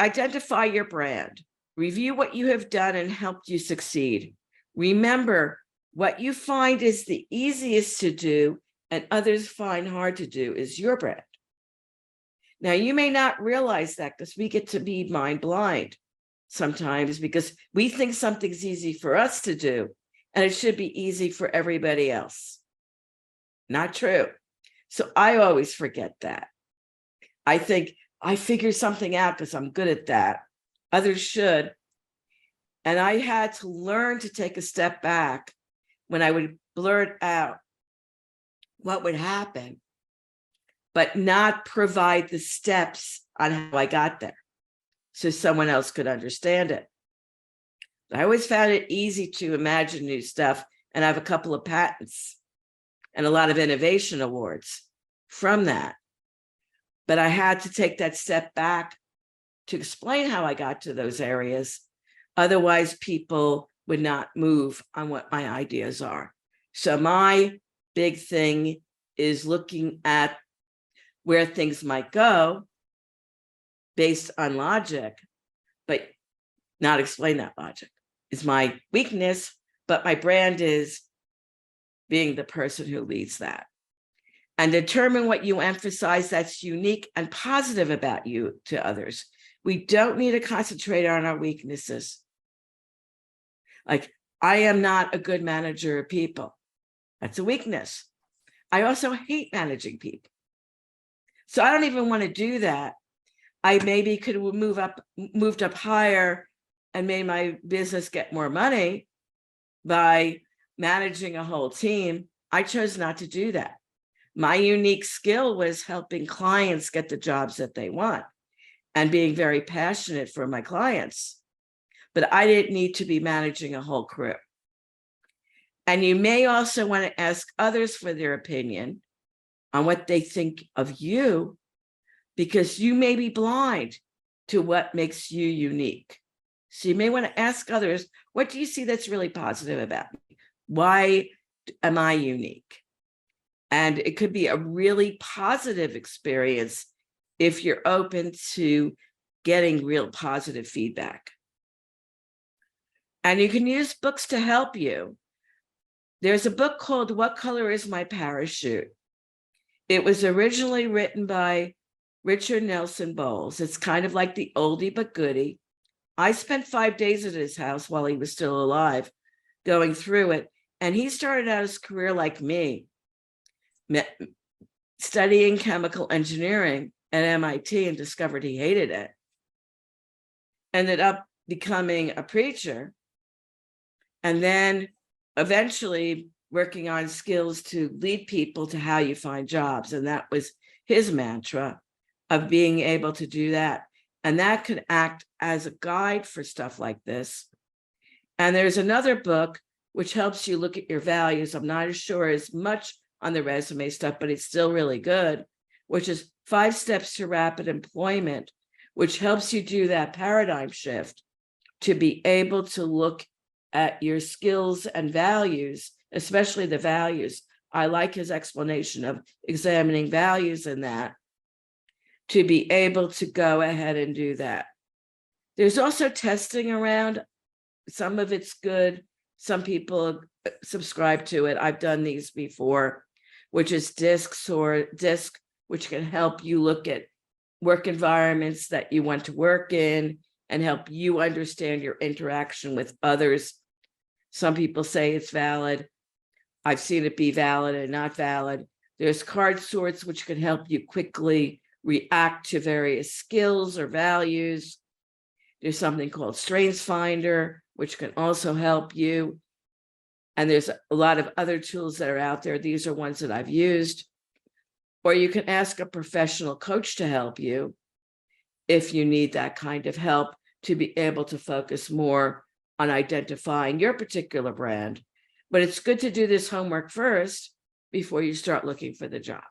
identify your brand. Review what you have done and helped you succeed. Remember, what you find is the easiest to do and others find hard to do is your brand. Now, you may not realize that because we get to be mind blind sometimes because we think something's easy for us to do and it should be easy for everybody else. Not true. So I always forget that. I think I figure something out because I'm good at that. Others should. And I had to learn to take a step back when I would blurt out what would happen, but not provide the steps on how I got there so someone else could understand it. I always found it easy to imagine new stuff, and I have a couple of patents and a lot of innovation awards from that. But I had to take that step back to explain how I got to those areas. Otherwise, people would not move on what my ideas are. So my big thing is looking at where things might go based on logic, but not explain that logic. Is my weakness, but my brand is being the person who leads that. And determine what you emphasize that's unique and positive about you to others. We don't need to concentrate on our weaknesses. Like, I am not a good manager of people. That's a weakness. I also hate managing people. So I don't even want to do that. I maybe could have moved up higher and made my business get more money by managing a whole team. I chose not to do that. My unique skill was helping clients get the jobs that they want and being very passionate for my clients. But I didn't need to be managing a whole crew. And you may also want to ask others for their opinion on what they think of you, because you may be blind to what makes you unique. So you may want to ask others, what do you see that's really positive about me? Why am I unique? And it could be a really positive experience if you're open to getting real positive feedback. And you can use books to help you. There's a book called What Color is My Parachute? It was originally written by Richard Nelson Bowles. It's kind of like the oldie but goodie. I spent 5 days at his house while he was still alive, going through it. And he started out his career like me, studying chemical engineering at MIT and discovered he hated it. Ended up becoming a preacher, and then eventually working on skills to lead people to how you find jobs. And that was his mantra of being able to do that. And that could act as a guide for stuff like this. And there's another book which helps you look at your values. I'm not as sure as much on the resume stuff, but it's still really good, which is 5 Steps to Rapid Employment, which helps you do that paradigm shift to be able to look at your skills and values, especially the values. I like his explanation of examining values in that, to be able to go ahead and do that. There's also testing around. Some of it's good. Some people subscribe to it. I've done these before, which is DISC, which can help you look at work environments that you want to work in and help you understand your interaction with others. Some people say it's valid. I've seen it be valid and not valid. There's card sorts, which can help you quickly react to various skills or values. There's something called Strengths Finder, which can also help you. And there's a lot of other tools that are out there. These are ones that I've used. Or you can ask a professional coach to help you if you need that kind of help to be able to focus more on identifying your particular brand. But it's good to do this homework first before you start looking for the job.